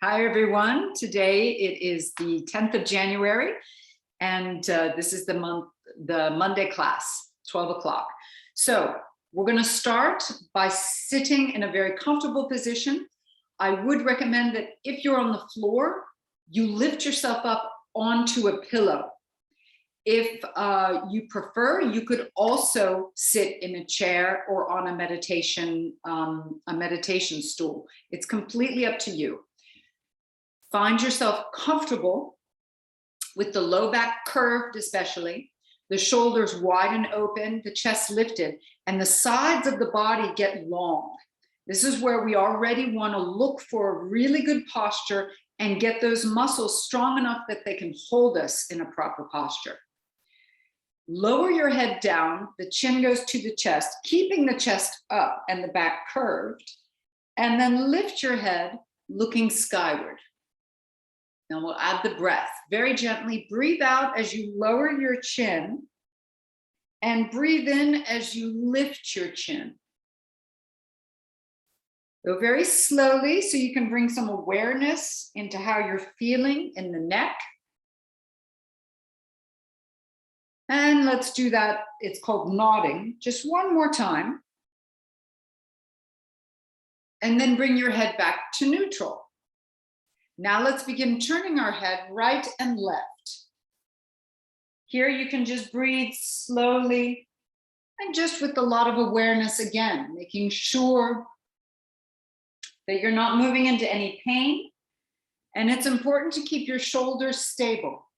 Hi, everyone. Today it is the 10th of January, and this is the Monday class, 12 o'clock. So we're going to start by sitting in a very comfortable position. I would recommend that if you're on the floor, you lift yourself up onto a pillow. If you prefer, you could also sit in a chair or on a meditation stool. It's completely up to you. Find yourself comfortable with the low back curved, especially the shoulders wide and open, the chest lifted, and the sides of the body get long. This is where we already want to look for a really good posture and get those muscles strong enough that they can hold us in a proper posture. Lower your head down, the chin goes to the chest, keeping the chest up and the back curved, and then lift your head looking skyward. Now we'll add the breath. Very gently breathe out as you lower your chin and breathe in as you lift your chin. Go very slowly so you can bring some awareness into how you're feeling in the neck. And let's do that. It's called nodding. Just one more time. And then bring your head back to neutral. Now let's begin turning our head right and left. Here you can just breathe slowly and just with a lot of awareness again, making sure that you're not moving into any pain. And it's important to keep your shoulders stable.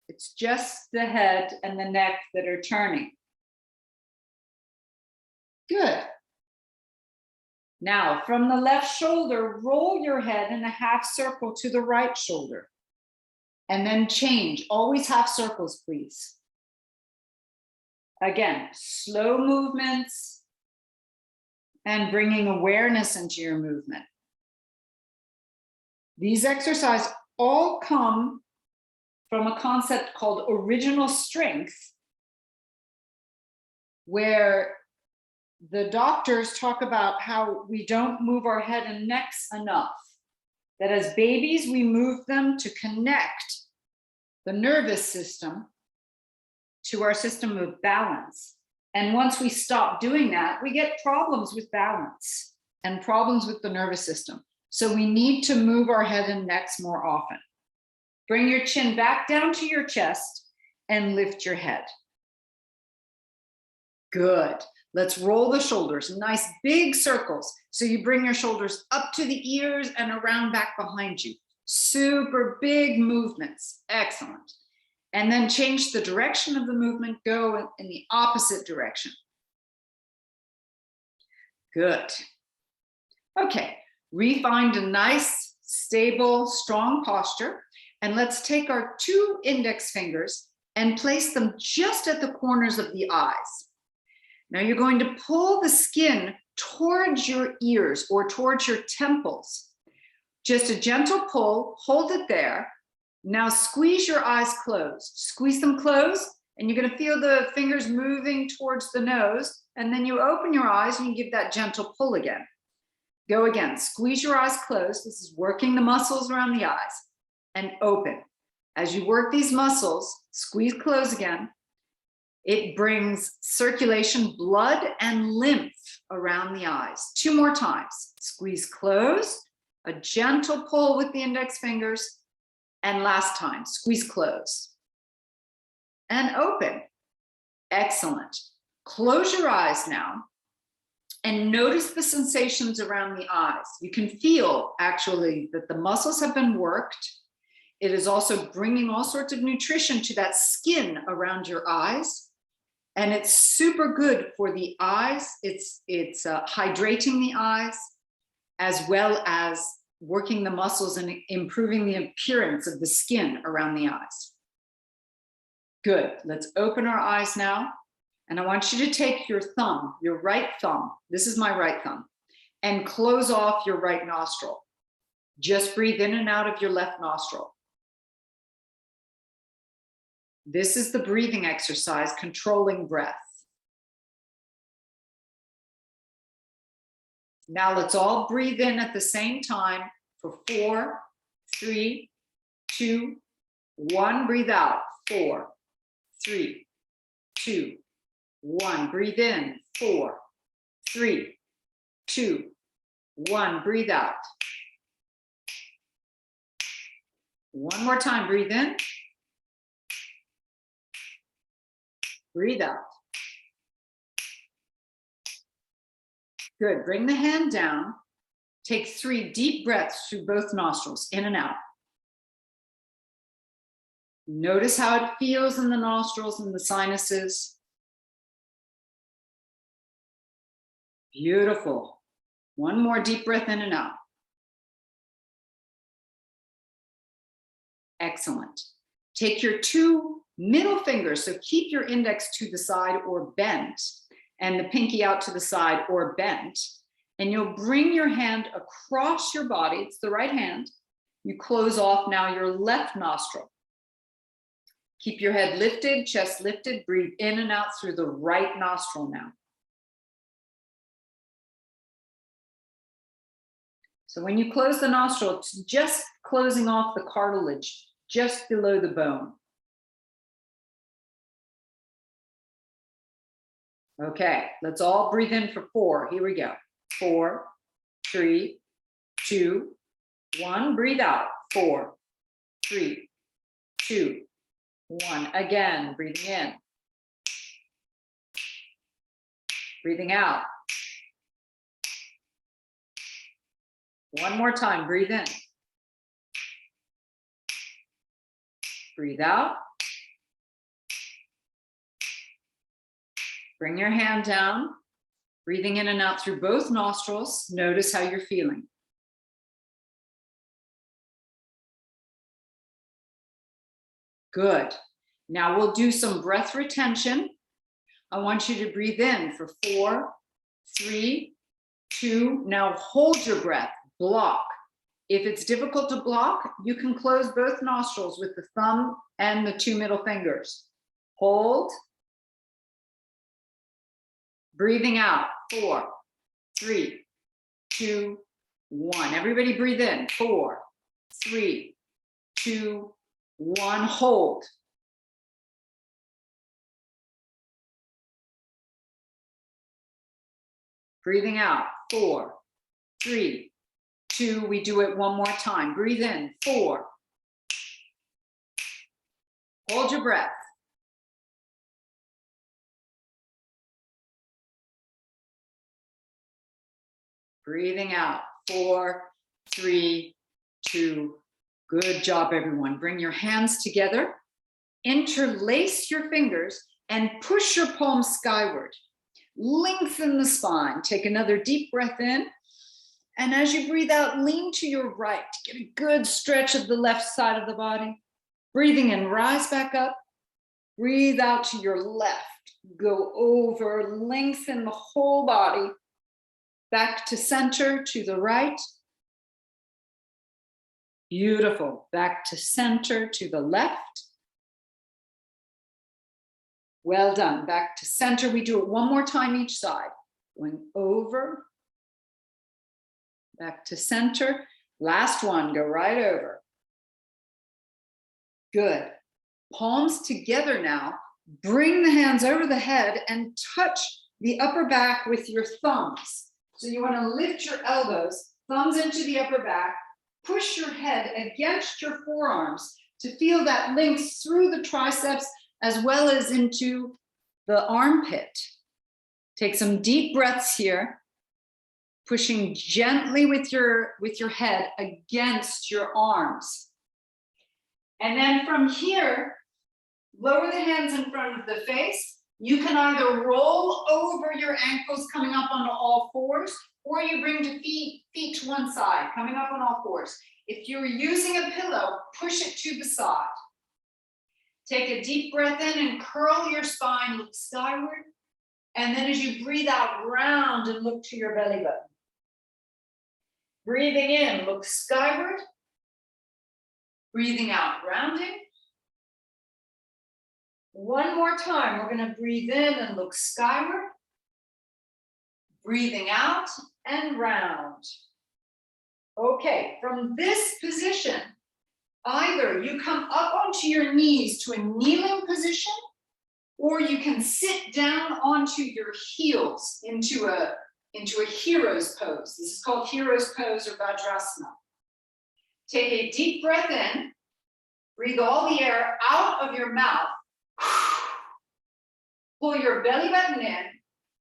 It's just the head and the neck that are turning. Good. Now, from the left shoulder, roll your head in a half circle to the right shoulder. And then change. Always half circles, please. Again, slow movements and bringing awareness into your movement. These exercises all come from a concept called original strength, where the doctors talk about how we don't move our head and necks enough, that as babies, we move them to connect the nervous system to our system of balance. And once we stop doing that, we get problems with balance and problems with the nervous system. So we need to move our head and necks more often. Bring your chin back down to your chest and lift your head. Good. Let's roll the shoulders, nice big circles. So you bring your shoulders up to the ears and around back behind you. Super big movements. Excellent. And then change the direction of the movement, go in the opposite direction. Good. Okay, find a nice, stable, strong posture. And let's take our two index fingers and place them just at the corners of the eyes. Now you're going to pull the skin towards your ears or towards your temples. Just a gentle pull, hold it there. Now squeeze your eyes closed. Squeeze them closed, and you're going to feel the fingers moving towards the nose. And then you open your eyes and you give that gentle pull again. Go again. Squeeze your eyes closed. This is working the muscles around the eyes. And open. As you work these muscles, squeeze close again. It brings circulation, blood, and lymph around the eyes. Two more times. Squeeze closed, a gentle pull with the index fingers, and last time, squeeze close. And open. Excellent. Close your eyes now and notice the sensations around the eyes. You can feel, actually, that the muscles have been worked. It is also bringing all sorts of nutrition to that skin around your eyes. And it's super good for the eyes. It's hydrating the eyes, as well as working the muscles and improving the appearance of the skin around the eyes. Good. Let's open our eyes now. And I want you to take your thumb, your right thumb, this is my right thumb, and close off your right nostril. Just breathe in and out of your left nostril. This is the breathing exercise, controlling breath. Now let's all breathe in at the same time for 4, 3, 2, 1. Breathe out. 4, 3, 2, 1. Breathe in. 4, 3, 2, 1. Breathe out. One more time. Breathe in. Breathe out. Good. Bring the hand down. Take 3 deep breaths through both nostrils, in and out. Notice how it feels in the nostrils and the sinuses. Beautiful. One more deep breath in and out. Excellent. Take your 2 middle fingers, so keep your index to the side or bent, and the pinky out to the side or bent, and you'll bring your hand across your body. It's the right hand. You close off now your left nostril. Keep your head lifted, chest lifted. Breathe in and out through the right nostril now. So when you close the nostril, it's just closing off the cartilage just below the bone. Okay, let's all breathe in for 4. Here we go. 4, 3, 2, 1. Breathe out. 4, 3, 2, 1. Again, breathing in. Breathing out. One more time. Breathe in. Breathe out. Bring your hand down, breathing in and out through both nostrils. Notice how you're feeling. Good. Now we'll do some breath retention. I want you to breathe in for 4, 3, 2. Now hold your breath. Block. If it's difficult to block, you can close both nostrils with the thumb and the 2 middle fingers. Hold. Breathing out. 4, 3, 2, 1. Everybody breathe in. 4, 3, 2, 1. Hold. Breathing out. 4, 3, 2. We do it one more time. Breathe in. 4. Hold your breath. Breathing out. 4, 3, 2. Good job, everyone. Bring your hands together. Interlace your fingers and push your palms skyward. Lengthen the spine. Take another deep breath in. And as you breathe out, lean to your right. Get a good stretch of the left side of the body. Breathing in, rise back up. Breathe out to your left. Go over, lengthen the whole body. Back to center, to the right. Beautiful. Back to center, to the left. Well done. Back to center. We do it one more time each side. Going over. Back to center. Last one. Go right over. Good. Palms together now. Bring the hands over the head and touch the upper back with your thumbs. So you want to lift your elbows, thumbs into the upper back, push your head against your forearms to feel that link through the triceps as well as into the armpit. Take some deep breaths here, pushing gently with your head against your arms. And then from here, lower the hands in front of the face. You can either roll over your ankles coming up onto all fours, or you bring the feet to one side, coming up on all fours. If you're using a pillow, push it to the side. Take a deep breath in and curl your spine, look skyward. And then as you breathe out, round and look to your belly button. Breathing in, look skyward. Breathing out, rounding. One more time, we're going to breathe in and look skyward. Breathing out and round. Okay, from this position, either you come up onto your knees to a kneeling position, or you can sit down onto your heels into a hero's pose. This is called hero's pose or Vajrasana. Take a deep breath in, breathe all the air out of your mouth, pull your belly button in,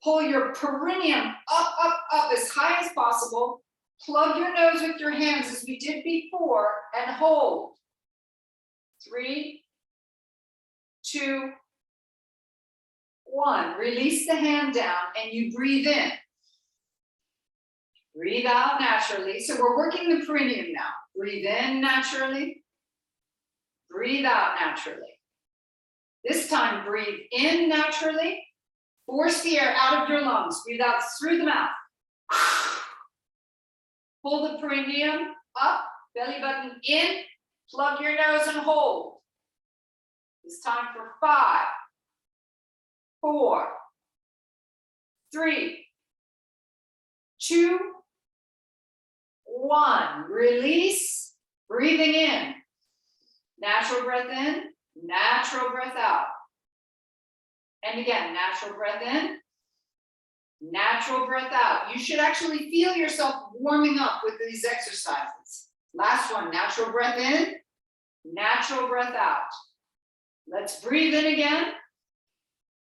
pull your perineum up, up, up as high as possible, plug your nose with your hands as we did before, and hold. 3, 2, 1. Release the hand down and you breathe in. Breathe out naturally. So we're working the perineum now. Breathe in naturally. Breathe out naturally. This time, breathe in naturally. Force the air out of your lungs. Breathe out through the mouth. Pull the perineum up, belly button in, plug your nose and hold. It's time for 5, 4, 3, 2, 1. Release, breathing in. Natural breath in, natural breath out. And again, natural breath in, natural breath out. You should actually feel yourself warming up with these exercises. Last one, natural breath in, natural breath out. Let's breathe in again.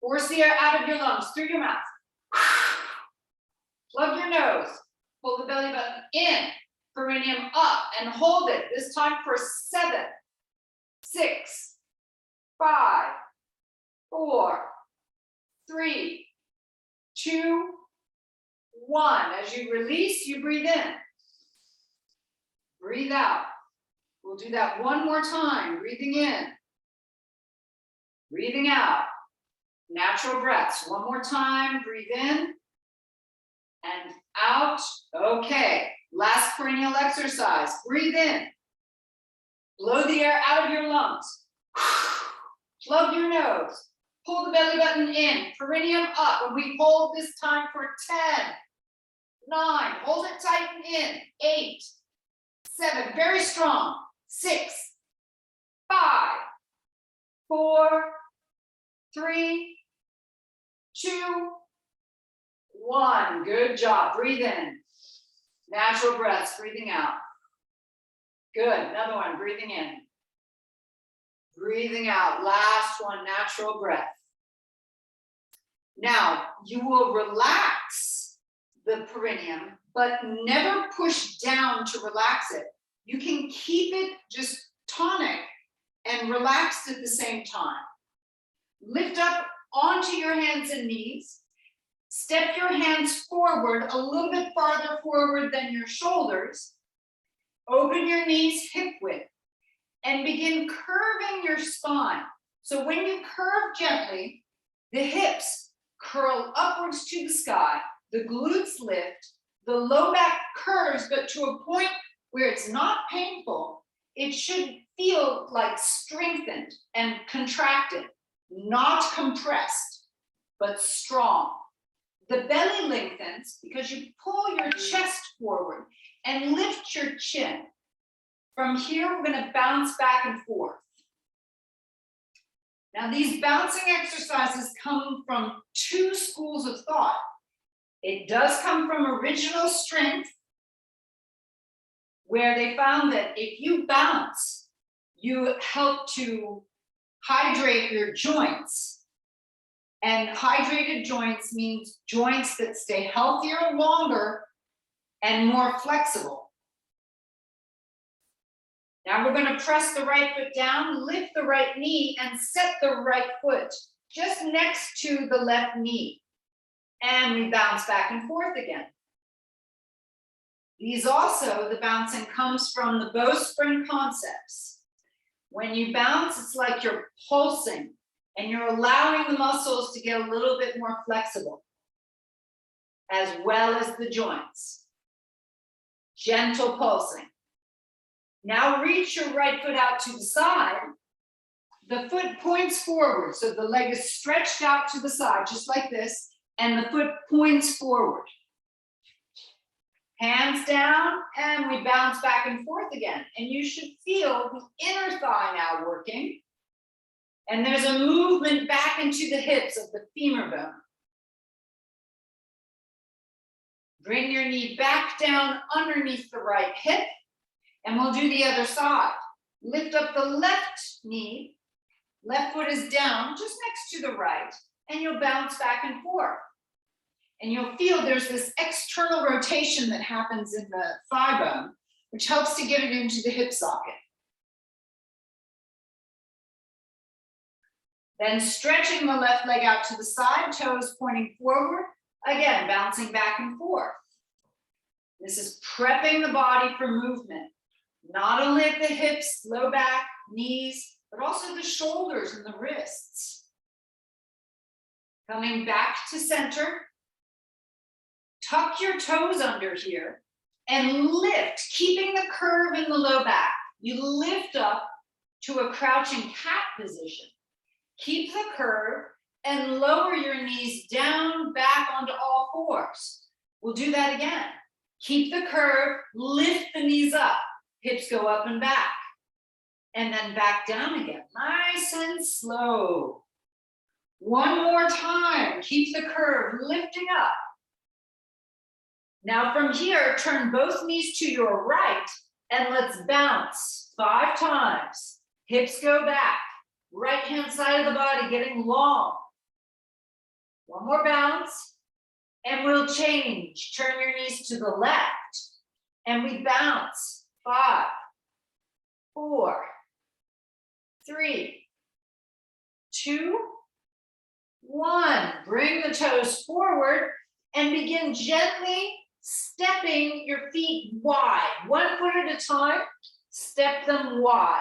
Force the air out of your lungs, through your mouth. Plug your nose. Pull the belly button in, perineum up, and hold it. This time for 7, 6, 5, 4, 3, 2, 1. As you release, you breathe in. Breathe out. We'll do that one more time. Breathing in. Breathing out. Natural breaths. One more time. Breathe in and out. Okay. Last perineal exercise. Breathe in. Blow the air out of your lungs. Plug your nose. Pull the belly button in. Perineum up. And we hold this time for 10, 9. Hold it tight and in. 8, 7. Very strong. 6, 5, 4, 3, 2, 1. Good job. Breathe in. Natural breaths. Breathing out. Good. Another one. Breathing in. Breathing out. Last one. Natural breath. Now, you will relax the perineum, but never push down to relax it. You can keep it just tonic and relaxed at the same time. Lift up onto your hands and knees. Step your hands forward, a little bit farther forward than your shoulders. Open your knees hip width and begin curving your spine. So when you curve gently, the hips curl upwards to the sky, the glutes lift, the low back curves, but to a point where it's not painful. It should feel like strengthened and contracted, not compressed, but strong. The belly lengthens because you pull your chest forward and lift your chin. From here, we're going to bounce back and forth. Now, these bouncing exercises come from 2 schools of thought. It does come from original strength, where they found that if you bounce, you help to hydrate your joints. And hydrated joints means joints that stay healthier longer and more flexible. Now we're going to press the right foot down, lift the right knee, and set the right foot just next to the left knee. And we bounce back and forth again. These also, the bouncing comes from the bowspring concepts. When you bounce, it's like you're pulsing and you're allowing the muscles to get a little bit more flexible, as well as the joints. Gentle pulsing. Now reach your right foot out to the side. The foot points forward, so the leg is stretched out to the side, just like this, and the foot points forward. Hands down, and we bounce back and forth again. And you should feel the inner thigh now working. And there's a movement back into the hips of the femur bone. Bring your knee back down underneath the right hip, and we'll do the other side. Lift up the left knee, left foot is down, just next to the right, and you'll bounce back and forth. And you'll feel there's this external rotation that happens in the thigh bone, which helps to get it into the hip socket. Then stretching the left leg out to the side, toes pointing forward, again, bouncing back and forth. This is prepping the body for movement, not only at the hips, low back, knees, but also the shoulders and the wrists. Coming back to center. Tuck your toes under here and lift, keeping the curve in the low back. You lift up to a crouching cat position. Keep the curve and lower your knees down, back onto all fours. We'll do that again. Keep the curve, lift the knees up. Hips go up and back. And then back down again. Nice and slow. One more time. Keep the curve, lifting up. Now from here, turn both knees to your right and let's bounce 5 times. Hips go back. Right hand side of the body getting long. One more bounce and we'll change. Turn your knees to the left and we bounce. 5, 4, 3, 2, 1. Bring the toes forward and begin gently stepping your feet wide. 1 foot at a time, step them wide.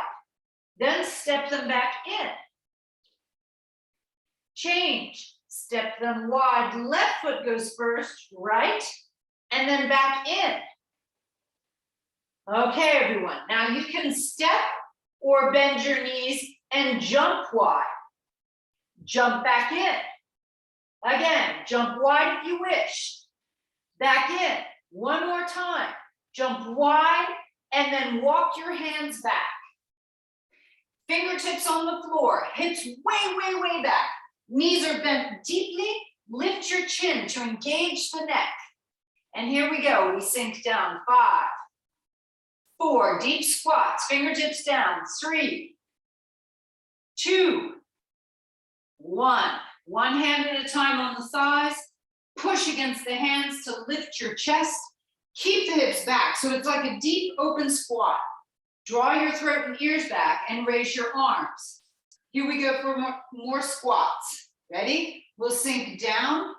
Then step them back in. Change, step them wide. Left foot goes first, right, and then back in. Okay, everyone, now you can step or bend your knees and jump wide. Jump back in. Again, jump wide if you wish. Back in, one more time. Jump wide and then walk your hands back. Fingertips on the floor, hips way, way, way back. Knees are bent deeply. Lift your chin to engage the neck. And here we go, we sink down. 5, 4, deep squats, fingertips down. 3, 2, 1. One hand at a time on the thighs. Push against the hands to lift your chest. Keep the hips back, so it's like a deep open squat. Draw your throat and ears back and raise your arms. Here we go for more squats. Ready? We'll sink down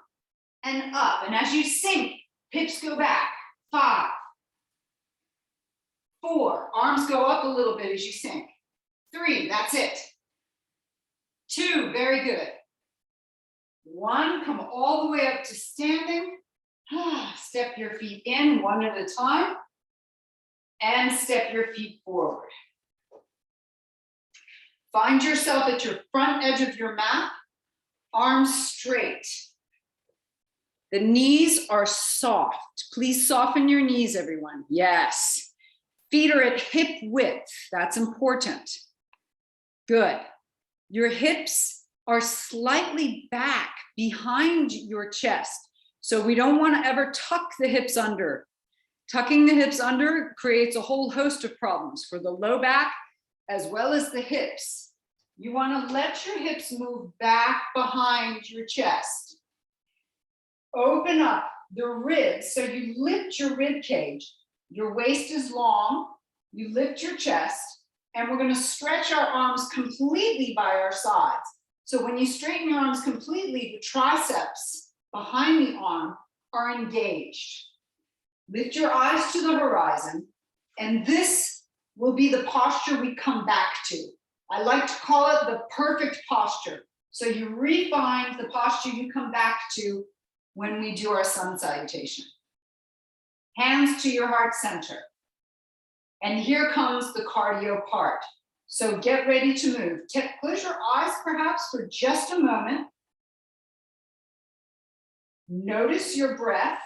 and up. And as you sink, hips go back. 5, 4, arms go up a little bit as you sink. 3, that's it. 2, very good. 1, come all the way up to standing. Step your feet in one at a time. And step your feet forward. Find yourself at your front edge of your mat, arms straight. The knees are soft. Please soften your knees, everyone. Yes. Feet are at hip width. That's important. Good. Your hips are slightly back behind your chest. So we don't want to ever tuck the hips under. Tucking the hips under creates a whole host of problems for the low back as well as the hips. You want to let your hips move back behind your chest. Open up the ribs, so you lift your rib cage. Your waist is long, you lift your chest, and we're going to stretch our arms completely by our sides. So when you straighten your arms completely, the triceps behind the arm are engaged. Lift your eyes to the horizon, and this will be the posture we come back to. I like to call it the perfect posture. So you refine the posture you come back to when we do our sun salutation. Hands to your heart center. And here comes the cardio part. So get ready to move. Close your eyes perhaps for just a moment. Notice your breath.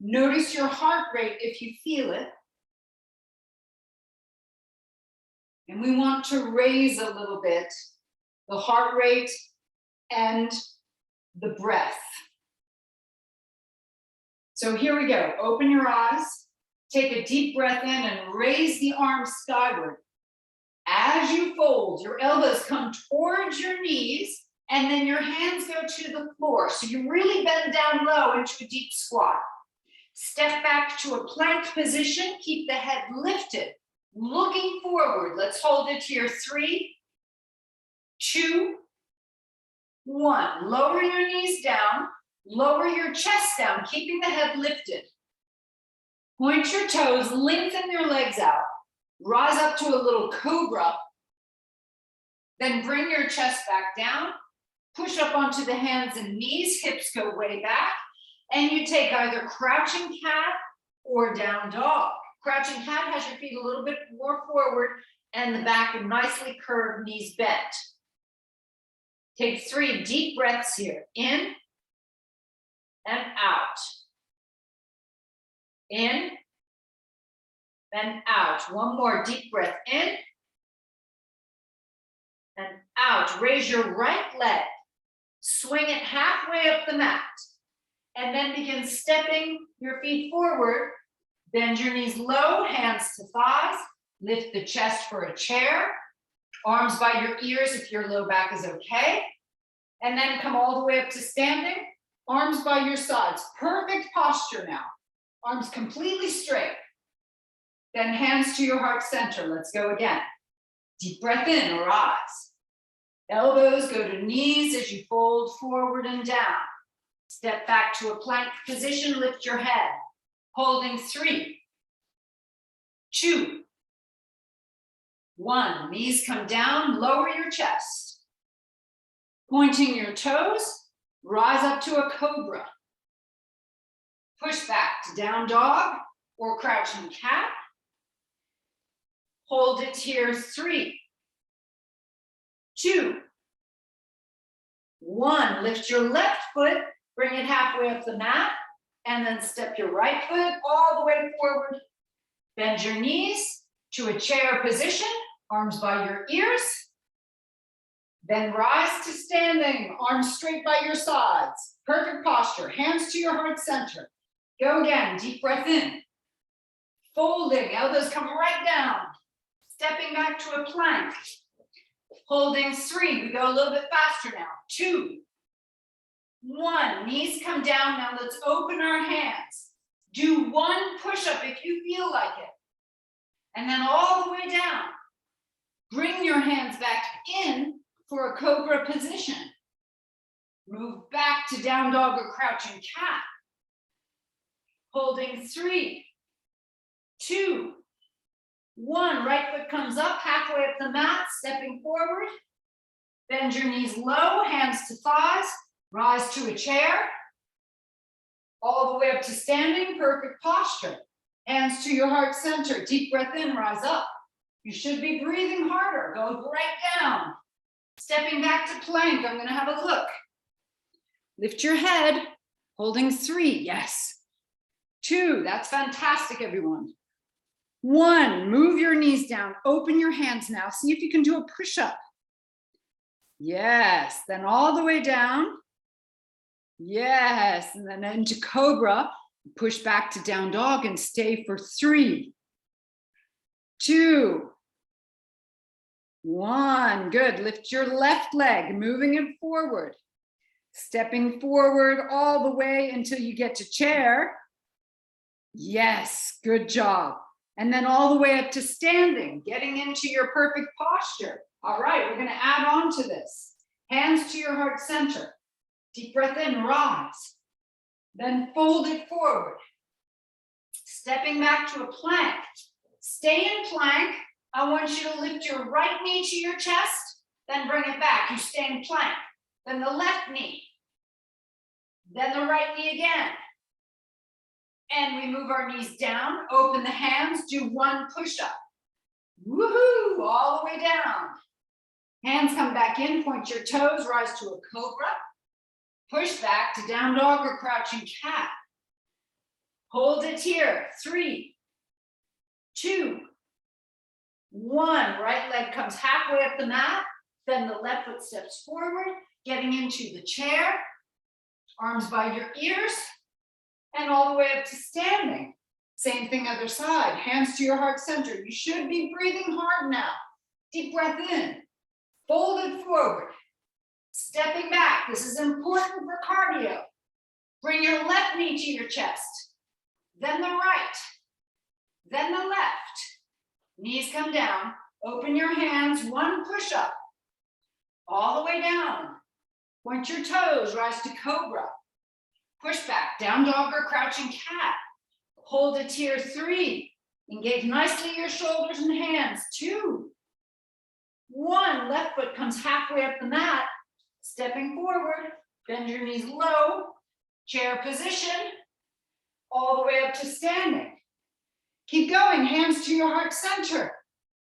Notice your heart rate if you feel it. And we want to raise a little bit the heart rate and the breath. So here we go. Open your eyes, take a deep breath in and raise the arms skyward. As you fold, your elbows come towards your knees and then your hands go to the floor. So you really bend down low into a deep squat. Step back to a plank position. Keep the head lifted, looking forward. Let's hold it here. 3, 2, 1. Lower your knees down. Lower your chest down, keeping the head lifted. Point your toes, lengthen your legs out. Rise up to a little cobra. Then bring your chest back down. Push up onto the hands and knees. Hips go way back. And you take either crouching cat or down dog. Crouching cat has your feet a little bit more forward and the back nicely curved, knees bent. Take 3 deep breaths here. In and out. In and out. One more deep breath in and out. Raise your right leg. Swing it halfway up the mat. And then begin stepping your feet forward. Bend your knees low, hands to thighs. Lift the chest for a chair. Arms by your ears if your low back is okay. And then come all the way up to standing. Arms by your sides. Perfect posture now. Arms completely straight. Then hands to your heart center. Let's go again. Deep breath in, rise. Elbows go to knees as you fold forward and down. Step back to a plank position, lift your head. Holding 3, 2, 1. Knees come down, lower your chest. Pointing your toes, rise up to a cobra. Push back to down dog or crouching cat. Hold it here, 3, 2, 1. Lift your left foot, bring it halfway up the mat, and then step your right foot all the way forward. Bend your knees to a chair position, arms by your ears. Then rise to standing, arms straight by your sides. Perfect posture, hands to your heart center. Go again, deep breath in. Folding, elbows come right down. Stepping back to a plank. Holding 3, we go a little bit faster now. 2, 1, knees come down. Now let's open our hands. Do 1 push-up if you feel like it. And then all the way down. Bring your hands back in for a cobra position. Move back to down dog or crouching cat. Holding 3, 2, 1. Right foot comes up, halfway up the mat, stepping forward. Bend your knees low, hands to thighs. Rise to a chair. All the way up to standing, perfect posture. Hands to your heart center. Deep breath in, rise up. You should be breathing harder. Go right down. Stepping back to plank. I'm going to have a look. Lift your head. Holding 3. Yes. 2. That's fantastic, everyone. 1. Move your knees down. Open your hands now. See if you can do a push-up. Yes. Then all the way down. Yes. And then into cobra. Push back to down dog and stay for 3, 2, 1. Good. Lift your left leg, moving it forward. Stepping forward all the way until you get to chair. Yes. Good job. And then all the way up to standing, getting into your perfect posture. All right. We're going to add on to this. Hands to your heart center. Deep breath in, rise. Then fold it forward. Stepping back to a plank. Stay in plank. I want you to lift your right knee to your chest, then bring it back. You stay in plank. Then the left knee. Then the right knee again. And we move our knees down, open the hands, do 1 push-up. Woohoo! All the way down. Hands come back in, point your toes, rise to a cobra. Push back to down dog or crouching cat. Hold it here. 3, 2, 1. Right leg comes halfway up the mat. Then the left foot steps forward, getting into the chair. Arms by your ears. And all the way up to standing. Same thing other side. Hands to your heart center. You should be breathing hard now. Deep breath in. Fold it forward. Stepping back. This is important for cardio. Bring your left knee to your chest. Then the right. Then the left. Knees come down. Open your hands. 1 push-up. All the way down. Point your toes. Rise to Cobra. Push back. Down dog or crouching cat. Hold it here. 3. Engage nicely your shoulders and hands. 2. 1. Left foot comes halfway up the mat. Stepping forward. Bend your knees low. Chair position. All the way up to standing. Keep going. Hands to your heart center.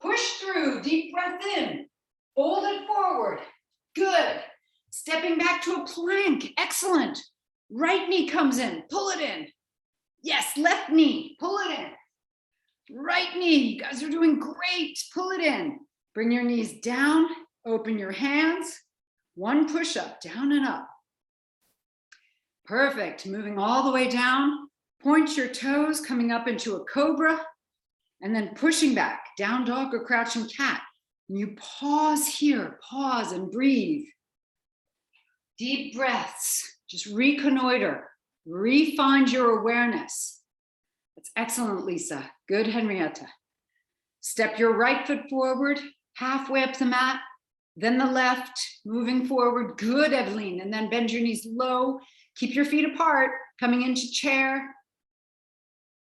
Push through. Deep breath in. Fold it forward. Good. Stepping back to a plank. Excellent. Right knee comes in. Pull it in. Yes, left knee. Pull it in. Right knee. You guys are doing great. Pull it in. Bring your knees down. Open your hands. 1 push-up. Down and up. Perfect. Moving all the way down. Point your toes, coming up into a cobra. And then pushing back. Down dog or crouching cat. And you pause here. Pause and breathe. Deep breaths. Just reconnoiter, refine your awareness. That's excellent, Lisa. Good, Henrietta. Step your right foot forward, halfway up the mat, then the left, moving forward. Good, Eveline. And then bend your knees low. Keep your feet apart, coming into chair.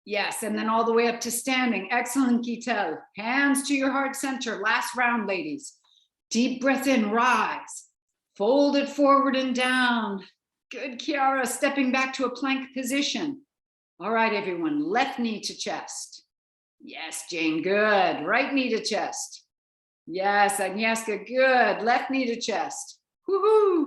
Yes, and then all the way up to standing. Excellent, Gitel. Hands to your heart center. Last round, ladies. Deep breath in, rise. Fold it forward and down. Good, Kiara, stepping back to a plank position. All right, everyone, left knee to chest. Yes, Jane, good. Right knee to chest. Yes, Agnieszka, good. Left knee to chest. Woohoo!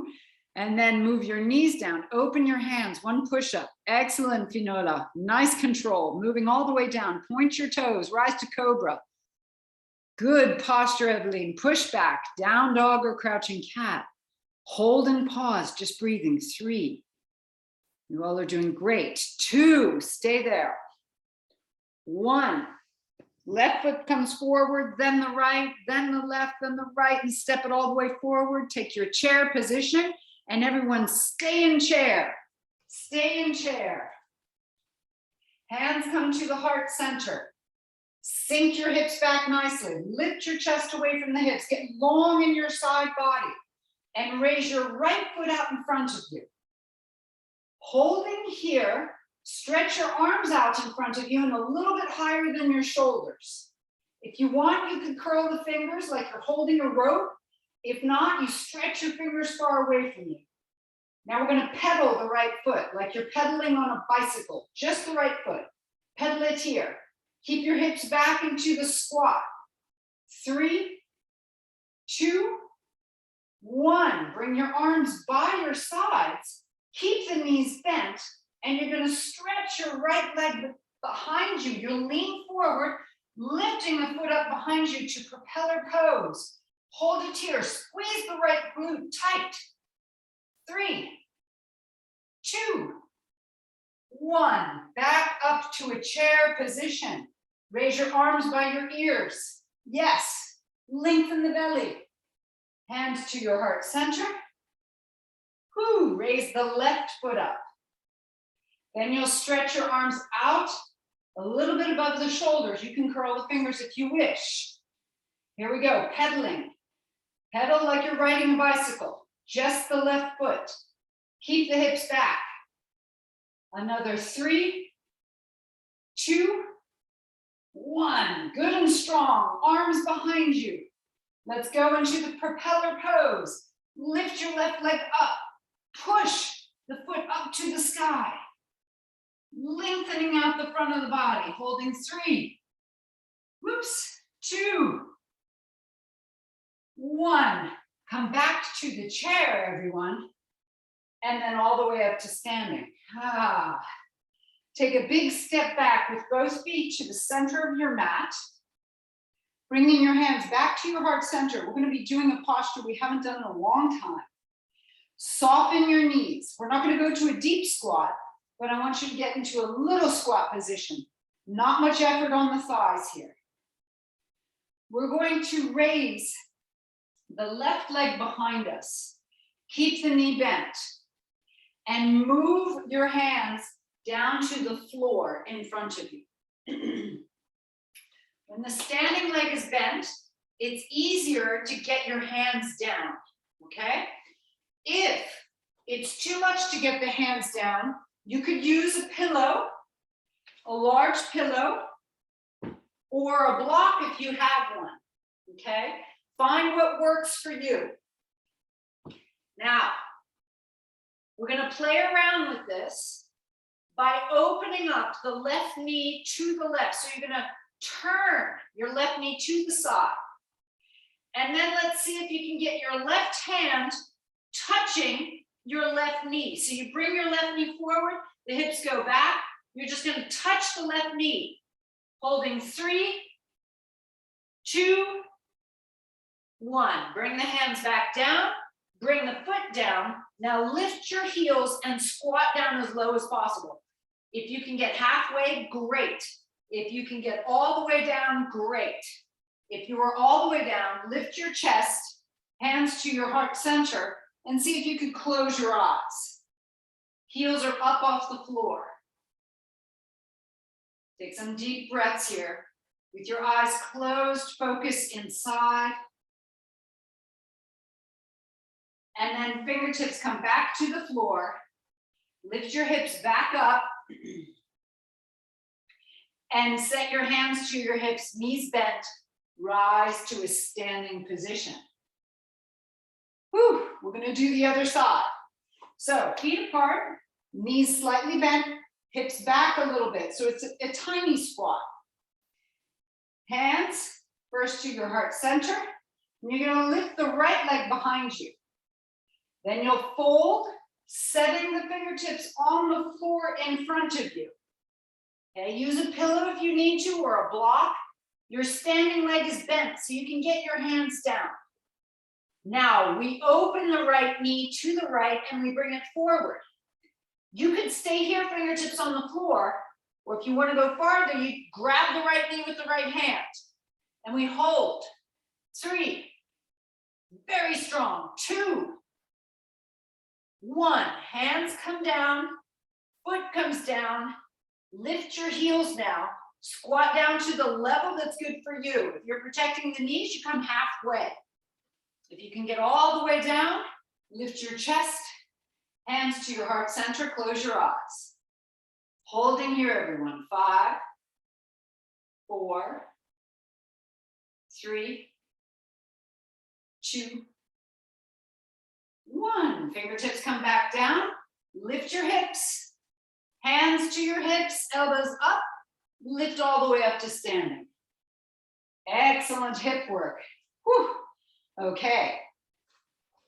And then move your knees down. Open your hands, 1 push-up. Excellent, Finola. Nice control. Moving all the way down. Point your toes, rise to Cobra. Good posture, Eveline. Push back, down dog or crouching cat. Hold and pause, just breathing. 3. You all are doing great. 2, stay there. 1, left foot comes forward, then the right, then the left, then the right, and step it all the way forward. Take your chair position, and everyone stay in chair. Stay in chair. Hands come to the heart center. Sink your hips back nicely. Lift your chest away from the hips. Get long in your side body. And raise your right foot out in front of you. Holding here, stretch your arms out in front of you and a little bit higher than your shoulders. If you want, you can curl the fingers like you're holding a rope. If not, you stretch your fingers far away from you. Now we're going to pedal the right foot like you're pedaling on a bicycle, just the right foot. Pedal it here. Keep your hips back into the squat. 3, 2, 1, bring your arms by your sides, keep the knees bent, and you're going to stretch your right leg behind you. You'll lean forward, lifting the foot up behind you to propeller pose. Hold it here, squeeze the right glute tight. 3, 2, 1, back up to a chair position. Raise your arms by your ears. Yes, lengthen the belly. Hands to your heart center. Woo, raise the left foot up. Then you'll stretch your arms out a little bit above the shoulders. You can curl the fingers if you wish. Here we go, pedaling. Pedal like you're riding a bicycle. Just the left foot. Keep the hips back. Another 3, 2, 1. Good and strong. Arms behind you. Let's go into the propeller pose. Lift your left leg up. Push the foot up to the sky. Lengthening out the front of the body. Holding 3. Whoops. 2. 1. Come back to the chair, everyone. And then all the way up to standing. Take a big step back with both feet to the center of your mat. Bringing your hands back to your heart center. We're going to be doing a posture we haven't done in a long time. Soften your knees. We're not going to go to a deep squat, but I want you to get into a little squat position. Not much effort on the thighs here. We're going to raise the left leg behind us. Keep the knee bent. And move your hands down to the floor in front of you. When the standing leg is bent, it's easier to get your hands down, okay? If it's too much to get the hands down, you could use a pillow, a large pillow, or a block if you have one, okay? Find what works for you. Now, we're gonna play around with this by opening up the left knee to the left. So you're gonna turn your left knee to the side. And then let's see if you can get your left hand touching your left knee. So you bring your left knee forward, the hips go back. You're just going to touch the left knee, holding 3, 2, 1. Bring the hands back down, bring the foot down. Now lift your heels and squat down as low as possible. If you can get halfway, great. If you can get all the way down, great. If you are all the way down, lift your chest, hands to your heart center, and see if you can close your eyes. Heels are up off the floor. Take some deep breaths here. With your eyes closed, focus inside. And then fingertips come back to the floor. Lift your hips back up. And set your hands to your hips, knees bent. Rise to a standing position. Whew, we're going to do the other side. So feet apart, knees slightly bent, hips back a little bit. So it's a tiny squat. Hands first to your heart center. And you're going to lift the right leg behind you. Then you'll fold, setting the fingertips on the floor in front of you. Okay, use a pillow if you need to, or a block. Your standing leg is bent, so you can get your hands down. Now, we open the right knee to the right, and we bring it forward. You could stay here, fingertips on the floor, or if you want to go farther, you grab the right knee with the right hand. And we hold. 3, very strong. 2, 1, hands come down, foot comes down. Lift your heels now. Squat down to the level that's good for you. If you're protecting the knees, you come halfway. If you can get all the way down, lift your chest, hands to your heart center, close your eyes. Holding here, everyone. 5, 4, 3, 2, 1. Fingertips come back down. Lift your hips. Hands to your hips, elbows up, lift all the way up to standing. Excellent hip work. Whew. Okay.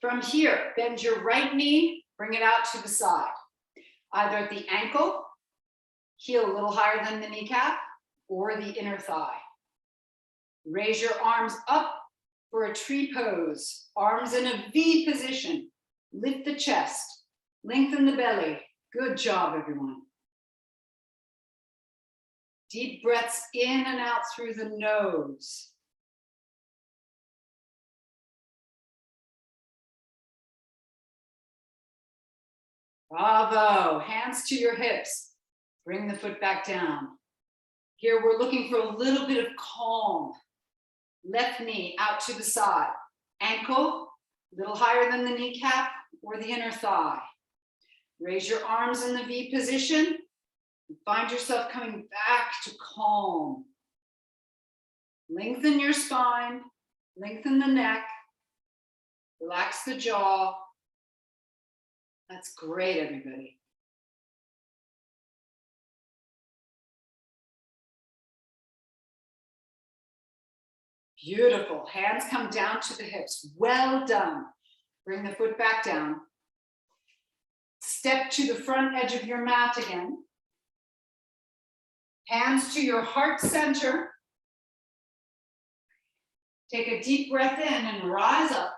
From here, bend your right knee, bring it out to the side. Either at the ankle, heel a little higher than the kneecap, or the inner thigh. Raise your arms up for a tree pose. Arms in a V position. Lift the chest, lengthen the belly. Good job, everyone. Deep breaths in and out through the nose. Bravo. Hands to your hips. Bring the foot back down. Here we're looking for a little bit of calm. Left knee out to the side. Ankle, a little higher than the kneecap or the inner thigh. Raise your arms in the V position. Find yourself coming back to calm. Lengthen your spine, lengthen the neck, relax the jaw. That's great, everybody. Beautiful. Hands come down to the hips. Well done. Bring the foot back down. Step to the front edge of your mat again. Hands to your heart center. Take a deep breath in and rise up.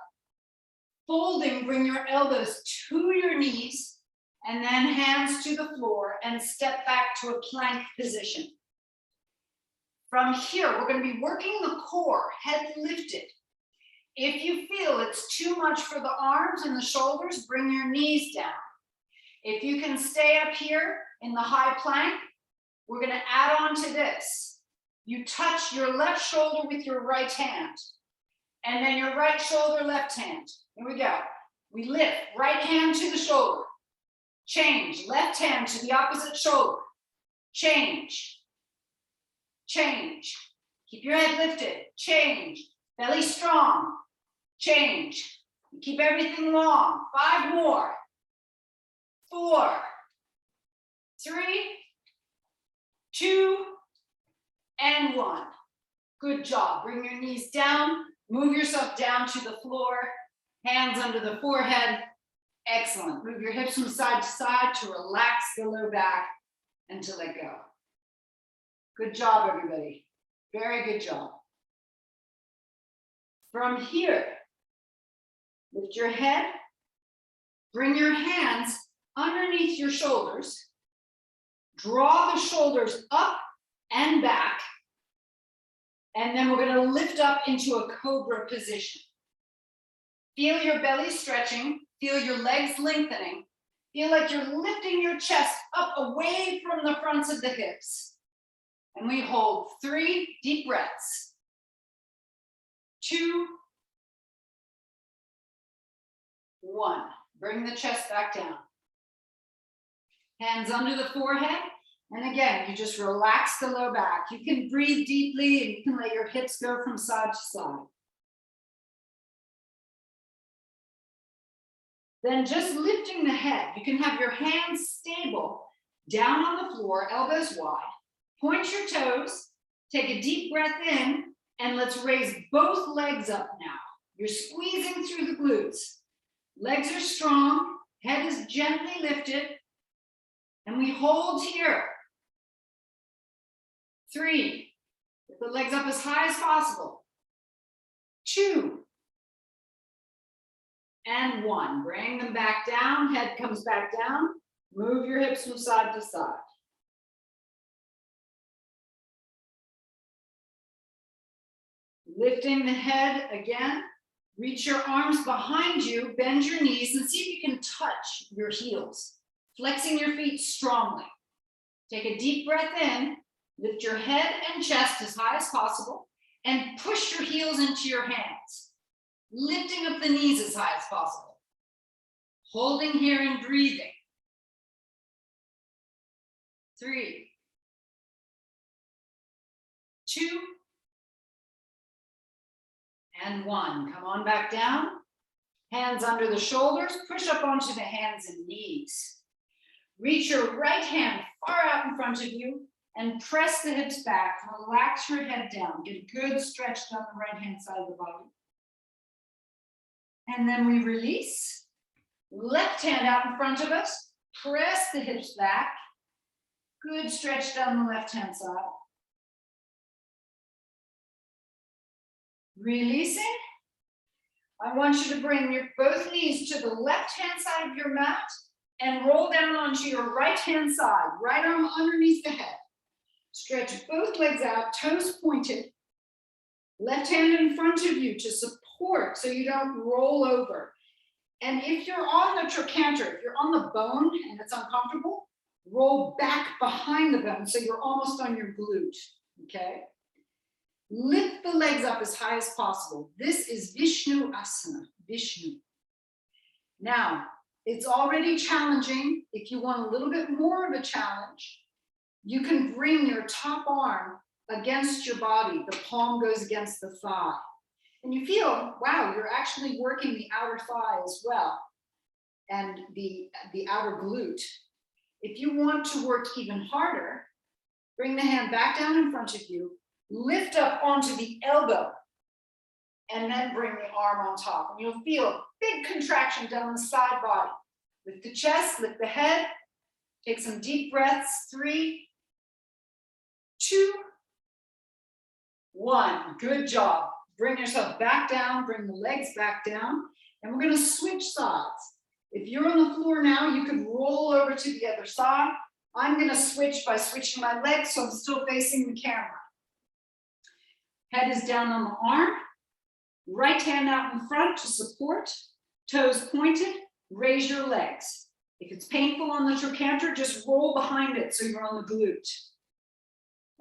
Folding, bring your elbows to your knees and then hands to the floor and step back to a plank position. From here, we're going to be working the core, head lifted. If you feel it's too much for the arms and the shoulders, bring your knees down. If you can stay up here in the high plank, we're going to add on to this. You touch your left shoulder with your right hand, and then your right shoulder, left hand. Here we go. We lift, right hand to the shoulder. Change, left hand to the opposite shoulder. Change. Change. Keep your head lifted. Change. Belly strong. Change. Keep everything long. 5 more. 4, 3, 2, and 1. Good job. Bring your knees down. Move yourself down to the floor. Hands under the forehead. Excellent. Move your hips from side to side to relax the low back and to let go. Good job, everybody. Very good job. From here, lift your head. Bring your hands underneath your shoulders. Draw the shoulders up and back. And then we're going to lift up into a cobra position. Feel your belly stretching. Feel your legs lengthening. Feel like you're lifting your chest up away from the fronts of the hips. And we hold 3 deep breaths. 2, 1. Bring the chest back down. Hands under the forehead. And again, you just relax the low back. You can breathe deeply and you can let your hips go from side to side. Then just lifting the head. You can have your hands stable down on the floor, elbows wide. Point your toes. Take a deep breath in. And let's raise both legs up now. You're squeezing through the glutes. Legs are strong. Head is gently lifted. And we hold here. 3. Get the legs up as high as possible. 2. And 1. Bring them back down. Head comes back down. Move your hips from side to side. Lifting the head again. Reach your arms behind you. Bend your knees and see if you can touch your heels. Flexing your feet strongly. Take a deep breath in. Lift your head and chest as high as possible and push your heels into your hands. Lifting up the knees as high as possible. Holding here and breathing. 3, 2, and 1. Come on back down. Hands under the shoulders. Push up onto the hands and knees. Reach your right hand far out in front of you and press the hips back. Relax your head down. Get a good stretch down the right-hand side of the body. And then we release. Left hand out in front of us. Press the hips back. Good stretch down the left-hand side. Releasing. I want you to bring your both knees to the left-hand side of your mat and roll down onto your right-hand side. Right arm underneath the head. Stretch both legs out, toes pointed. Left hand in front of you to support so you don't roll over. And if you're on the trochanter, if you're on the bone and it's uncomfortable, roll back behind the bone so you're almost on your glute, okay? Lift the legs up as high as possible. This is Vishnu Asana, Vishnu. Now, it's already challenging. If you want a little bit more of a challenge, you can bring your top arm against your body. The palm goes against the thigh. And you feel, wow, you're actually working the outer thigh as well and the outer glute. If you want to work even harder, bring the hand back down in front of you, lift up onto the elbow, and then bring the arm on top. And you'll feel a big contraction down the side body. Lift the chest, lift the head, take some deep breaths. 3, 2, 1. Good job. Bring yourself back down, bring the legs back down, and we're going to switch sides. If you're on the floor now, you could roll over to the other side. I'm going to switch by switching my legs so I'm still facing the camera. Head is down on the arm, right hand out in front to support, toes pointed, raise your legs. If it's painful on the trochanter, just roll behind it so you're on the glute.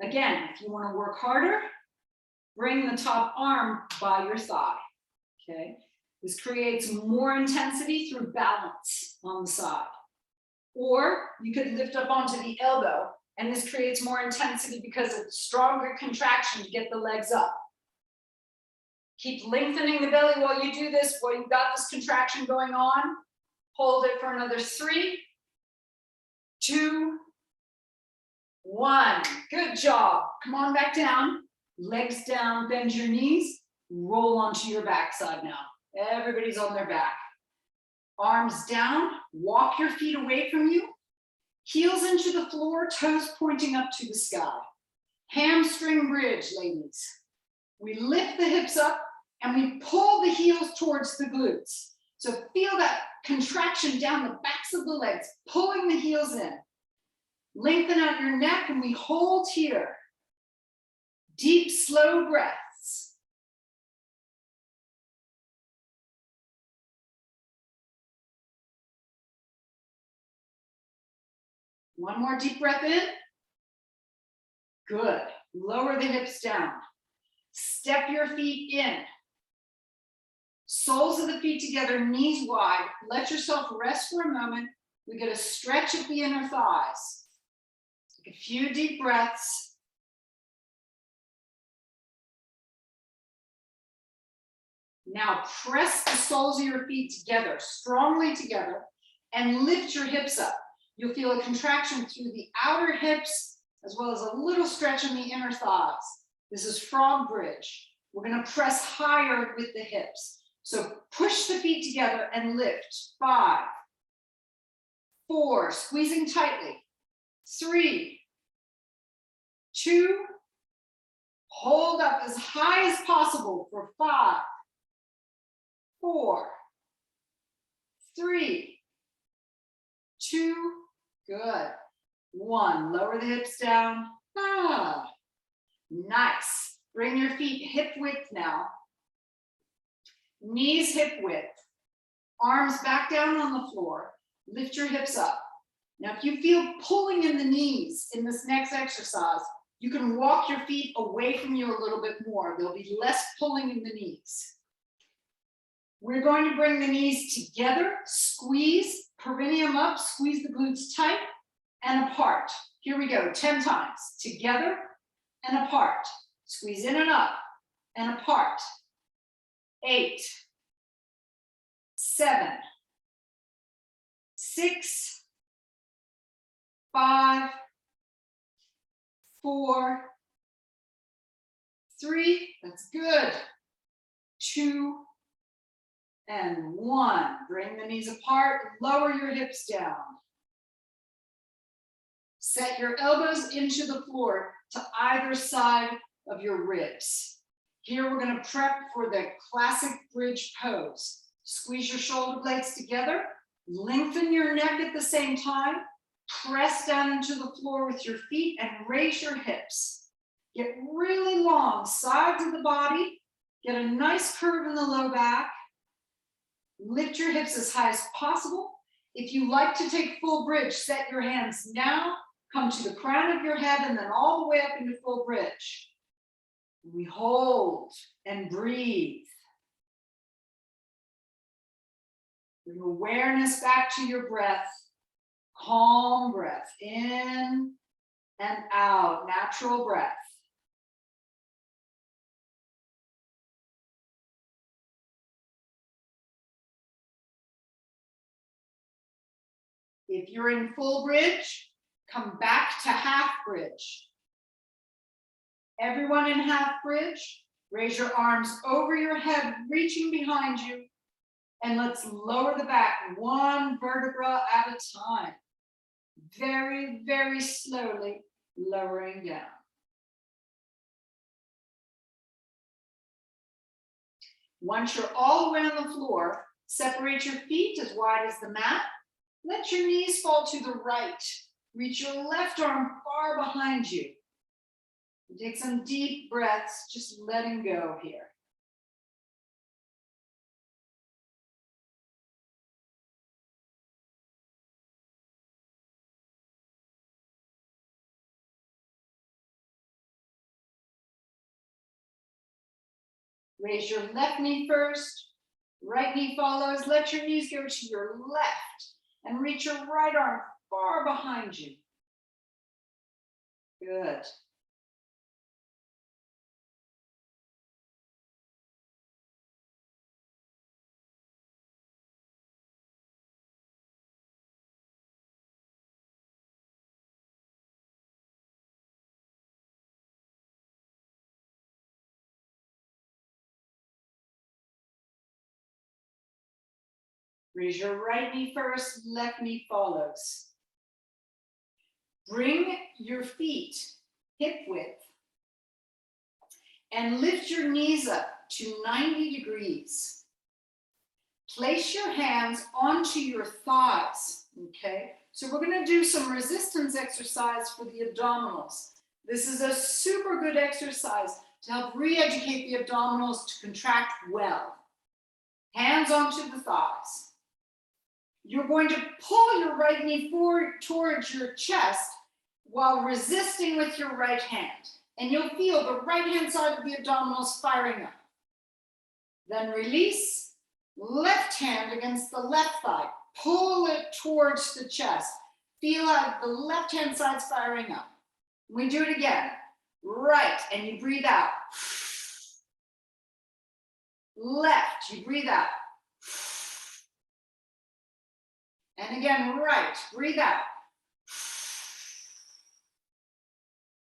Again, if you want to work harder, bring the top arm by your thigh, okay? This creates more intensity through balance on the side. Or you could lift up onto the elbow, and this creates more intensity because of stronger contraction to get the legs up. Keep lengthening the belly while you do this, while you've got this contraction going on. Hold it for another 3, 2, 1. Good job. Come on back down. Legs down, bend your knees, roll onto your backside now. Everybody's on their back. Arms down, walk your feet away from you. Heels into the floor, toes pointing up to the sky. Hamstring bridge, ladies. We lift the hips up and we pull the heels towards the glutes. So feel that contraction down the backs of the legs, pulling the heels in. Lengthen out your neck and we hold here. Deep, slow breaths. One more deep breath in. Good. Lower the hips down. Step your feet in. Soles of the feet together, knees wide. Let yourself rest for a moment. We get a stretch of the inner thighs. Take a few deep breaths. Now press the soles of your feet together, strongly together, and lift your hips up. You'll feel a contraction through the outer hips, as well as a little stretch in the inner thighs. This is frog bridge. We're going to press higher with the hips. So push the feet together and lift. 5, 4, squeezing tightly. 3, 2, hold up as high as possible for 5, 4, 3, 2, good. 1, lower the hips down. Nice. Bring your feet hip width now. Knees hip width. Arms back down on the floor. Lift your hips up. Now, if you feel pulling in the knees in this next exercise, you can walk your feet away from you a little bit more. There'll be less pulling in the knees. We're going to bring the knees together, squeeze, perineum up, squeeze the glutes tight and apart. Here we go, 10 times. Together and apart. Squeeze in and up and apart. 8, 7, 6, 5, 4, 3, that's good. 2, and 1. Bring the knees apart, lower your hips down. Set your elbows into the floor to either side of your ribs. Here we're going to prep for the classic bridge pose. Squeeze your shoulder blades together, lengthen your neck at the same time, press down into the floor with your feet and raise your hips. Get really long sides of the body, get a nice curve in the low back. Lift your hips as high as possible. If you like to take full bridge, set your hands now, come to the crown of your head and then all the way up into full bridge. We hold and breathe. Bring awareness back to your breath. Calm breath in and out, natural breath. If you're in full bridge, come back to half bridge. Everyone in half bridge, raise your arms over your head, reaching behind you, and let's lower the back one vertebra at a time. Very, very slowly lowering down. Once you're all the way on the floor, separate your feet as wide as the mat. Let your knees fall to the right. Reach your left arm far behind you. Take some deep breaths, just letting go here. Raise your left knee first, right knee follows. Let your knees go to your left and reach your right arm far behind you. Good. Raise your right knee first, left knee follows. Bring your feet hip width and lift your knees up to 90 degrees. Place your hands onto your thighs, okay? So we're gonna do some resistance exercise for the abdominals. This is a super good exercise to help re-educate the abdominals to contract well. Hands onto the thighs. You're going to pull your right knee forward towards your chest while resisting with your right hand. And you'll feel the right hand side of the abdominals firing up. Then release, left hand against the left thigh. Pull it towards the chest. Feel how the left hand side's firing up. We do it again. Right, and you breathe out. Left, you breathe out. And again, right, breathe out.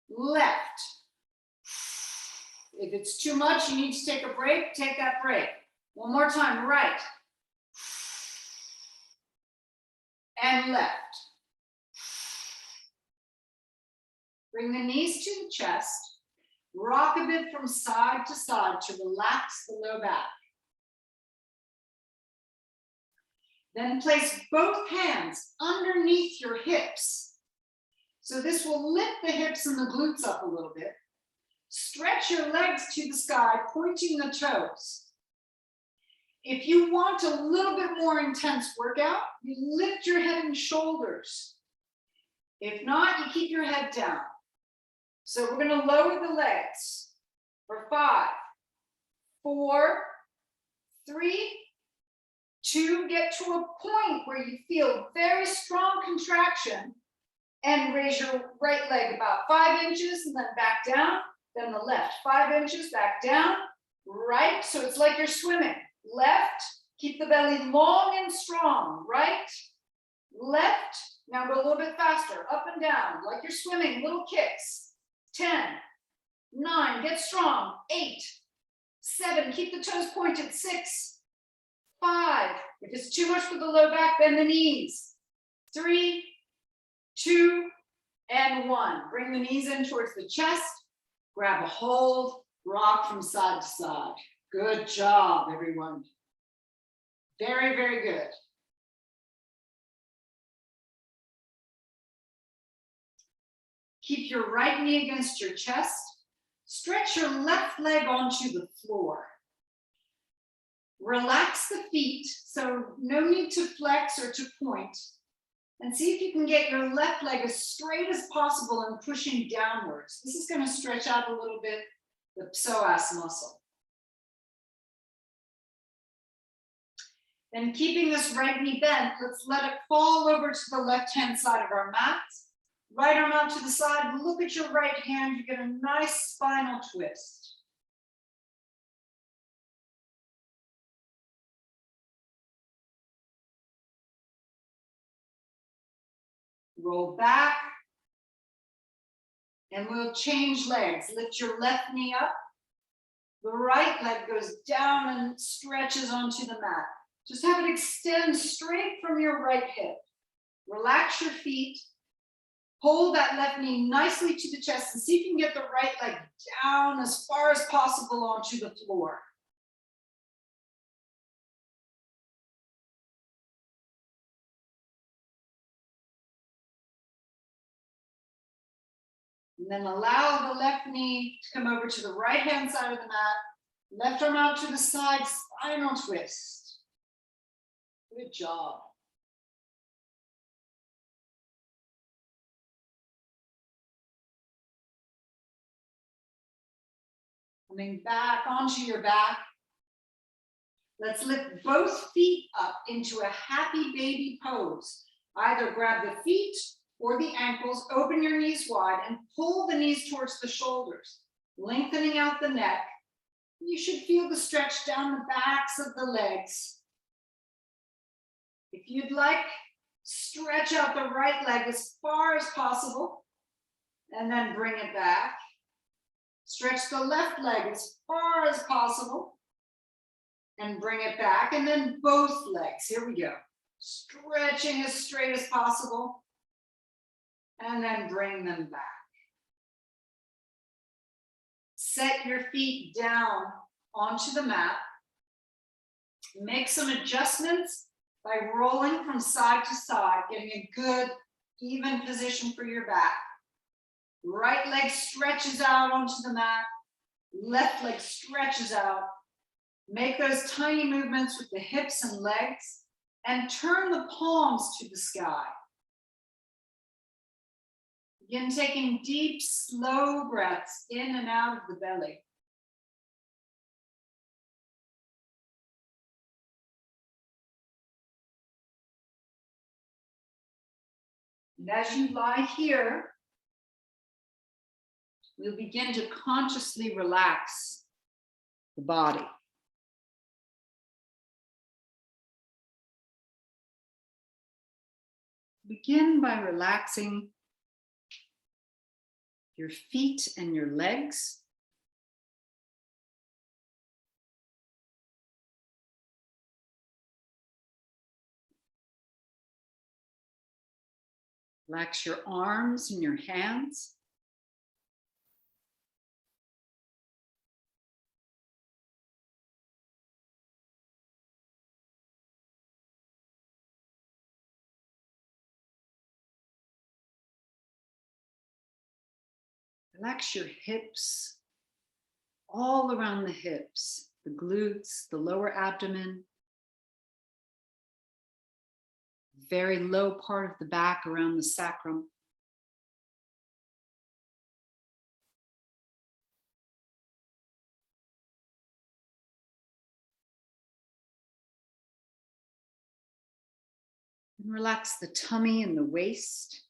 Left. If it's too much, you need to take a break, take that break. One more time, right. And left. Bring the knees to the chest. Rock a bit from side to side to relax the low back. Then place both hands underneath your hips. So this will lift the hips and the glutes up a little bit. Stretch your legs to the sky, pointing the toes. If you want a little bit more intense workout, you lift your head and shoulders. If not, you keep your head down. So we're going to lower the legs for 5, 4, 3, 2, get to a point where you feel very strong contraction and raise your right leg about 5 inches and then back down, then the left 5 inches, back down, right, so it's like you're swimming. Left, keep the belly long and strong, right, left, now go a little bit faster, up and down, like you're swimming, little kicks. 10, 9, get strong, 8, 7, keep the toes pointed, 6, 5, if it's too much for the low back, bend the knees. 3, 2, and 1. Bring the knees in towards the chest. Grab a hold, rock from side to side. Good job, everyone. Very, very good. Keep your right knee against your chest. Stretch your left leg onto the floor. Relax the feet, so no need to flex or to point. And see if you can get your left leg as straight as possible and pushing downwards. This is going to stretch out a little bit the psoas muscle. Then keeping this right knee bent, let's let it fall over to the left-hand side of our mat. Right arm out to the side, look at your right hand, you get a nice spinal twist. Roll back, and we'll change legs. Lift your left knee up. The right leg goes down and stretches onto the mat. Just have it extend straight from your right hip. Relax your feet. Hold that left knee nicely to the chest and see if you can get the right leg down as far as possible onto the floor. And then allow the left knee to come over to the right hand side of the mat. Left arm out to the side, spinal twist. Good job. Coming back onto your back. Let's lift both feet up into a happy baby pose. Either grab the feet or the ankles, open your knees wide and pull the knees towards the shoulders, lengthening out the neck. You should feel the stretch down the backs of the legs. If you'd like, stretch out the right leg as far as possible and then bring it back. Stretch the left leg as far as possible and bring it back. And then both legs, here we go. Stretching as straight as possible and then bring them back. Set your feet down onto the mat. Make some adjustments by rolling from side to side, getting a good, even position for your back. Right leg stretches out onto the mat. Left leg stretches out. Make those tiny movements with the hips and legs and turn the palms to the sky. Begin taking deep, slow breaths in and out of the belly. And as you lie here, we'll begin to consciously relax the body. Begin by relaxing your feet and your legs. Relax your arms and your hands. Relax your hips, all around the hips, the glutes, the lower abdomen, very low part of the back around the sacrum. And relax the tummy and the waist.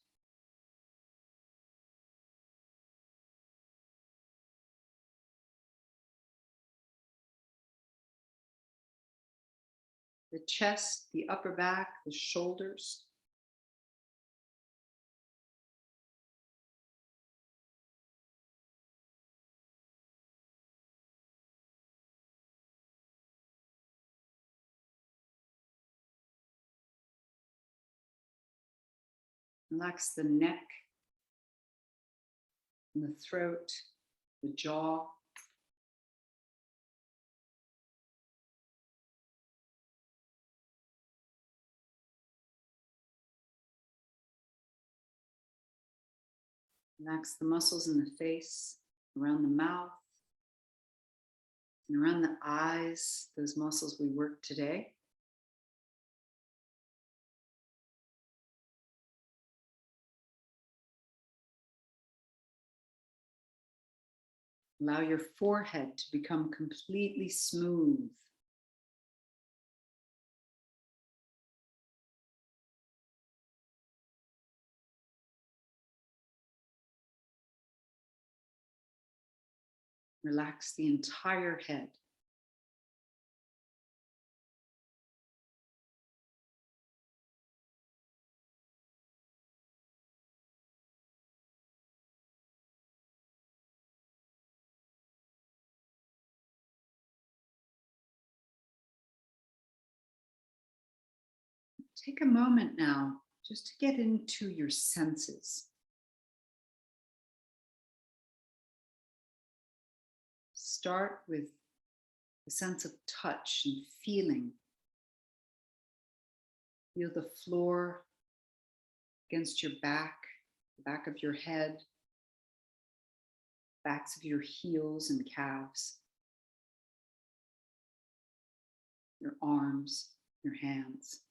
The chest, the upper back, the shoulders. Relax the neck and the throat, the jaw. Relax the muscles in the face, around the mouth, and around the eyes, those muscles we worked today. Allow your forehead to become completely smooth. Relax the entire head. Take a moment now just to get into your senses. Start with a sense of touch and feeling. Feel the floor against your back, the back of your head. backs of your heels and calves, your arms, your hands.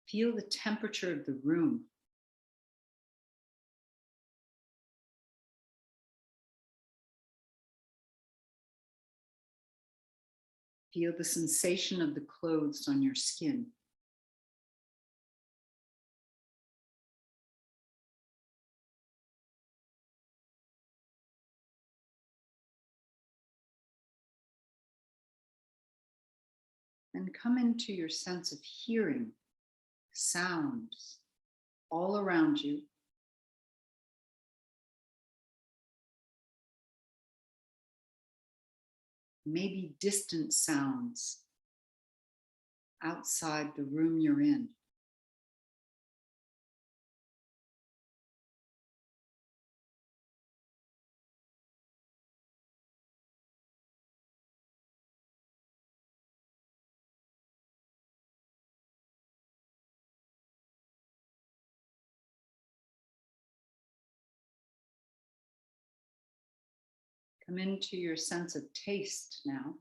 Feel the temperature of the room. Feel the sensation of the clothes on your skin. And come into your sense of hearing sounds all around you. Maybe distant sounds outside the room you're in. Come into your sense of taste now.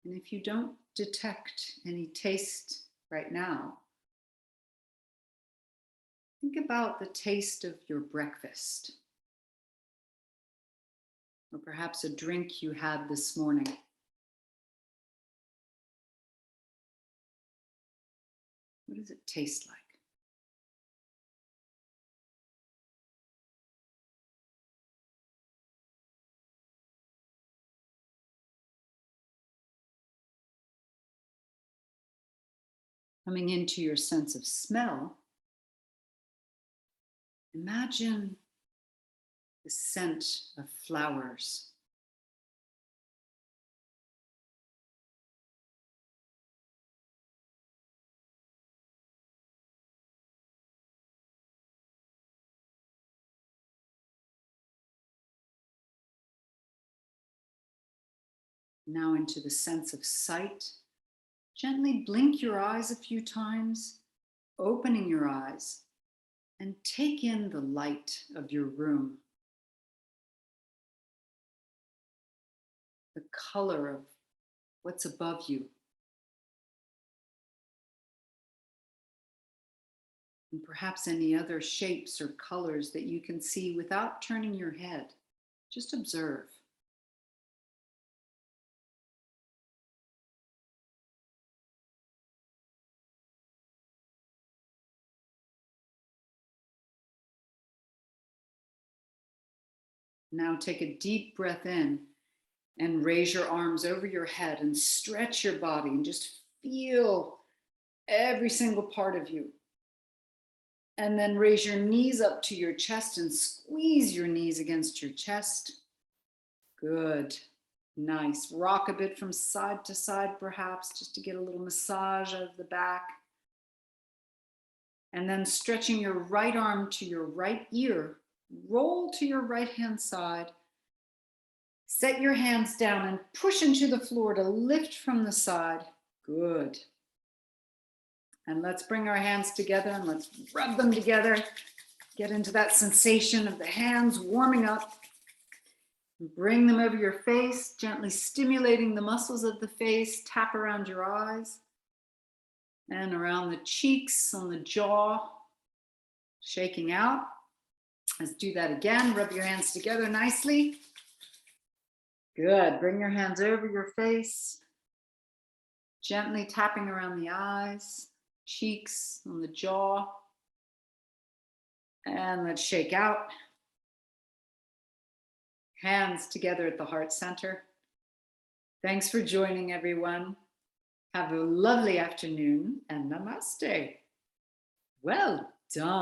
And if you don't detect any taste right now, think about the taste of your breakfast, or perhaps a drink you had this morning. What does it taste like? Coming into your sense of smell, imagine the scent of flowers. Now into the sense of sight. Gently blink your eyes a few times, opening your eyes, and take in the light of your room. The color of what's above you. And perhaps any other shapes or colors that you can see without turning your head. Just observe. Now take a deep breath in and raise your arms over your head and stretch your body and just feel every single part of you. And then raise your knees up to your chest and squeeze your knees against your chest. Good. Nice. Rock a bit from side to side, perhaps, just to get a little massage of the back. And then stretching your right arm to your right ear, roll to your right hand side. Set your hands down and push into the floor to lift from the side. Good. And let's bring our hands together and let's rub them together. Get into that sensation of the hands warming up. Bring them over your face, gently stimulating the muscles of the face. Tap around your eyes and around the cheeks, on the jaw, shaking out. Let's do that again. Rub your hands together nicely. Good. Bring your hands over your face, gently tapping around the eyes, cheeks, on the jaw. And let's shake out. Hands together at the heart center. Thanks for joining, everyone. Have a lovely afternoon and namaste. Well done.